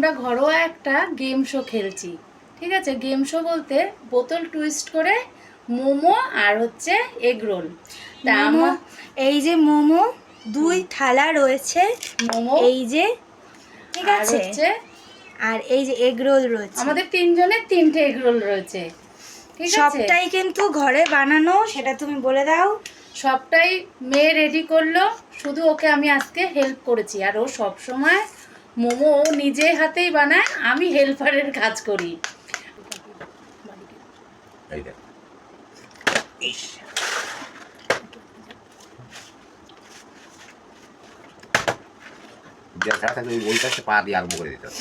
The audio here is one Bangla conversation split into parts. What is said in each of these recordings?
আমরা ঘরোয়া একটা গেম শো খেলছি, ঠিক আছে? গেম শো বলতে বোতল টুইস্ট করে মোমো আর হচ্ছে এগ রোল। তা মোমো, এই যে মোমো 2 থালা রয়েছে, মোমো এই যে, ঠিক আর আছে, হচ্ছে আর এই যে এগ রোল রয়েছে। আমাদের তিনজনের 3টে এগ রোল রয়েছে, ঠিক আছে? সবটাই কিন্তু ঘরে বানানো, সেটা তুমি বলে দাও। সবটাই মেয়ে রেডি করলো, শুধু ওকে আমি আজকে হেল্প করেছি। আর ও সবসময় মোমো ও নিজে হাতেই বানায়, আমি হেল্পারের কাজ করি। এই দেখ ইস যা থাকলে ওই পাশে পা দিয়ে আরম্ভ করে দিতে হবে।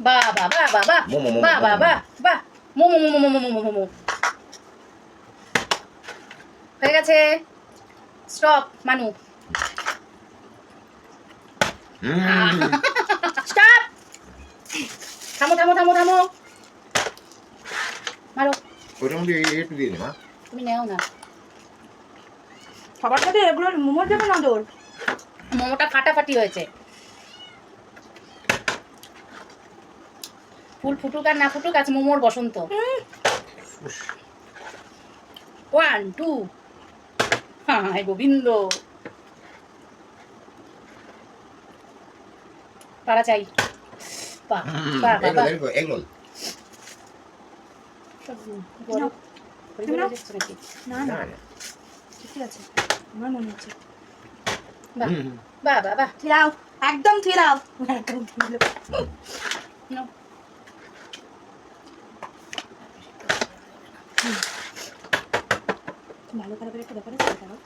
বাহ বাহ বাহ বাহ বাহ মোমো, মোমো, বাহ বাহ মোমো। বাহ বাহ মোমো মোমো মোমো মোমো মোমো হয়ে গেছে। স্টপ মানু, স্টপ, থামো থামো থামো থামো, মারো। ওইটার মধ্যে একটু দিয়ে নি মা। তুমি নেও না, সবার সাথে এগুলো মোমোর জন্য নজর। মোমোটা ফাটাফাটি হয়েছে। ফুল ফুটুক আর না ফুটুক, আজ মোমোর বসন্ত। 1 2 হায় গোবিন্দ, পারা চাই। বাহ বাহ বাহ বাহ। এগরোল সব গরম হয়ে যাচ্ছে নাকি? না না, ঠিক আছে, আমার মনে হচ্ছে। বাহ বাহ বাহ বাহ। থিরাও, একদম থিরাও, একদম থিরাও। নাও। ভালো করে একটা ব্যাপার আছে, দাও।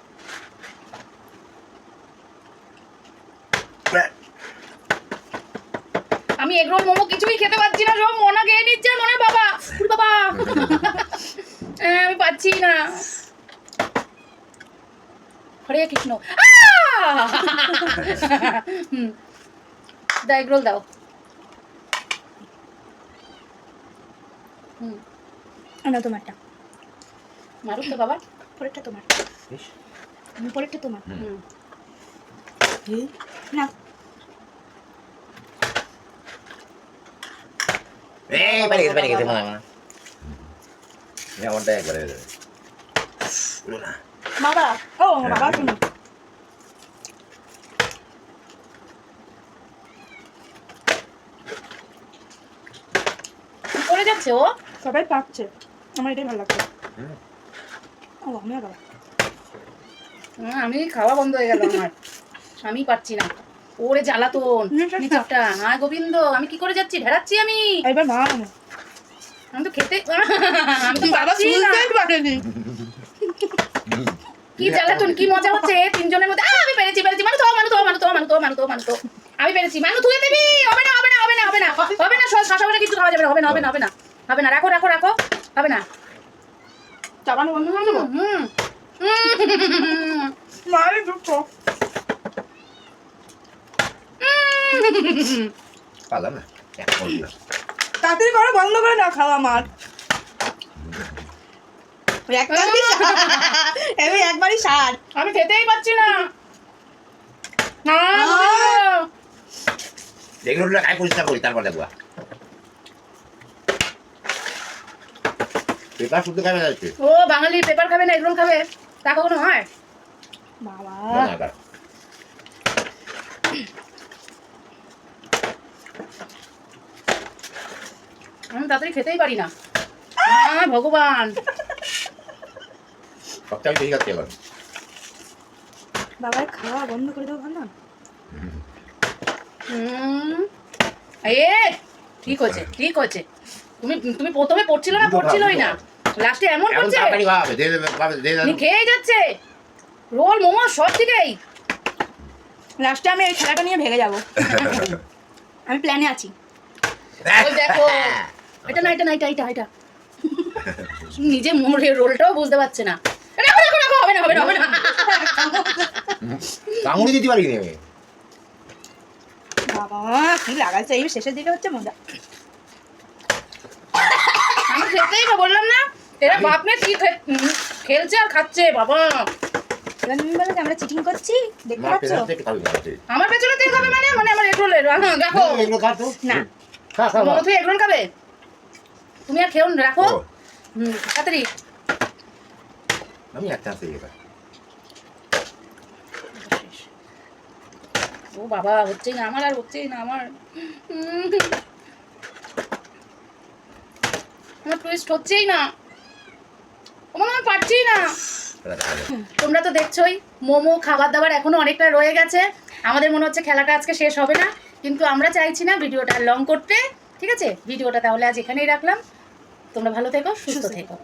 আমি এগরোল মোমো কিছুই খেতে পাচ্ছি না, সব মনা খেয়ে নিচ্ছে। মনে বাবা, ওরে বাবা, আমি পাচ্ছি না। হরে কৃষ্ণ। দাও এগরোল দাও। না তোমারটা, মারুক তো বাবা। পরেরটা তোমার, ইস পরেরটা তোমার। হুম। না এই পারে গেছে মা মা না ওটা একবারে বলো না বাবা, ও বাবা শুনো, কি করে যাচ্ছে ও? সবাই পাচ্ছে, আমার এটাই ভালো লাগছে। ও আমি আর বাবা, আমি খাওয়া বন্ধ হয়ে গেল আমার, আমি পাচ্ছি না। ওরে জ্বালাতন নিচেরটা। হ্যাঁ গোবিন্দ, আমি কি করে যাচ্ছি? ঢেরাচ্ছি আমি। এবার মা আমি তো খেতে, আমি তো বাবা পাচ্ছি না। শুনতেই পারেনি। কি জ্বালাতন, কি মজা হচ্ছে তিনজনের মধ্যে। আমি পেরেছি পেরেছি, মানু তো মানু তো মানু তো মানু তো মানু তো মানু তো আমি পেরেছি। মানু ধুয়ে দিবি। হবে না হবে না হবে না হবে না হবে না, শশা বলে কিছু খাওয়া যাবে না। হবে না হবে না হবে না হবে না, রাখো রাখো রাখো, হবে না। চাবানো বন্ধ করে দেবো। মায়ের দুঃখ, পারলাম না এক করলাম তাড়াতাড়ি করো, বন্ধ করে না খাওয়া আমার। আমি একবারই সার, আমি খেতেই পাচ্ছি না। না এগরোলটা খাই পরিষ্কার করি তারপর দেখবা পেপার শুদ্ধ খাবে যাচ্ছে ও বাঙালি পেপার খাবে না এগরোল খাবে, তা কখনো হয়? বাবা আমি তাড়াতাড়ি খেতেই পারি না। ভগবান, সবটাই ঠিক আছে এবার বাবার খাওয়া বন্ধ করে দেবো ভালো না। ঠিক হয়েছে ঠিক হয়েছে। তুমি তুমি প্রথমে পড়ছিল না, পড়ছিলই না, লাস্টে এমন এখন করছে। তাড়াতাড়ি ভাবে দে দে ভাবে দে উনি খেয়ে যাচ্ছে রোল মোমো সব দিকেই। লাস্টে আমি এই খেলাটা নিয়ে ভেঙে যাবো, আমি প্ল্যানে আছি। ওই দেখো, এটা না এটা না এটা এটা এটা নিজে মোমোর রোলটাও বুঝতে পারছে না। রাখো রাখো রাখো, হবে না হবে না হবে না। কামড়ি দিতে পারি নি আমি বাবা কি লাগাচ্ছে, এই শেষের দিকে হচ্ছে মজা। আমি খেতেই না, বললাম না এরা বাপ মেয়ে ঠিক খেলছে আর খাচ্ছে বাবা। এবার তুমি বলো যে আমরা চিটিং করছি, দেখতে মার পাচ্ছ? পেছনে একটু খাবি না তুই। আমার পেছনে তেল খাবে মানে মানে আমার এগরোলের দেখো এগুলো খা তো। না। খা খা খা। মনে তুই এগরোল খাবে তুমি আর খেও না, রাখো ও, তাড়াতাড়ি। আমি একটা আছে এবার। ও বাবা হচ্ছেই না আমার, আর হচ্ছেই না আমার। আমার টুইস্ট হচ্ছেই না, আমার আমি পারছি না। এটা খা দে। তোমরা তো দেখছোই মোমো খাবার দাবার এখনো অনেকটা রয়ে গেছে। আমাদের মনে হচ্ছে খেলাটা আজকে শেষ হবে না, কিন্তু আমরা চাইছি না ভিডিওটা লং করতে। ঠিক আছে, ভিডিওটা তাহলে আজ এখানেই রাখলাম। তোমরা ভালো থেকো, সুস্থ থেকো।